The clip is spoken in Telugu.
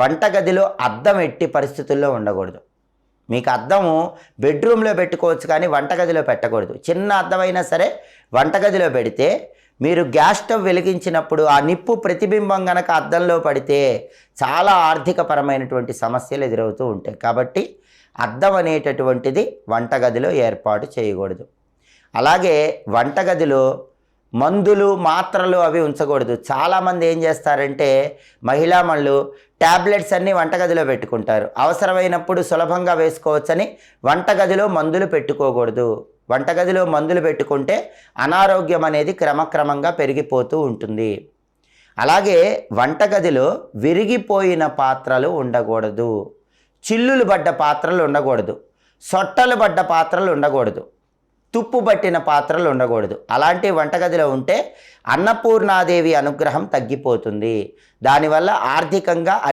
వంటగదిలో అద్దం ఎట్టి పరిస్థితుల్లో ఉండకూడదు. మీకు అద్దము బెడ్రూమ్లో పెట్టుకోవచ్చు, కానీ వంటగదిలో పెట్టకూడదు. చిన్న అద్దమైనా సరే వంటగదిలో పెడితే మీరు గ్యాస్ స్టవ్ వెలిగించినప్పుడు ఆ నిప్పు ప్రతిబింబం గనక అద్దంలో పడితే చాలా ఆర్థికపరమైనటువంటి సమస్యలు ఎదురవుతూ ఉంటాయి. కాబట్టి అద్దం అనేటటువంటిది వంటగదిలో ఏర్పాటు చేయకూడదు. అలాగే వంటగదిలో మందులు, మాత్రలు అవి ఉంచకూడదు. చాలామంది ఏం చేస్తారంటే మహిళామణులు ట్యాబ్లెట్స్ అన్నీ వంటగదిలో పెట్టుకుంటారు. అవసరమైనప్పుడు సులభంగా వేసుకోవచ్చని వంటగదిలో మందులు పెట్టుకోకూడదు. వంటగదిలో మందులు పెట్టుకుంటే అనారోగ్యం అనేది క్రమక్రమంగా పెరిగిపోతూ ఉంటుంది. అలాగే వంటగదిలో విరిగిపోయిన పాత్రలు ఉండకూడదు. చిల్లులు పడ్డ పాత్రలు ఉండకూడదు. సొట్టలు పడ్డ పాత్రలు ఉండకూడదు. తుప్పు పట్టిన పాత్రలు ఉండకూడదు. అలాంటి వంటగదిలో ఉంటే అన్నపూర్ణాదేవి అనుగ్రహం తగ్గిపోతుంది. దానివల్ల ఆర్థికంగా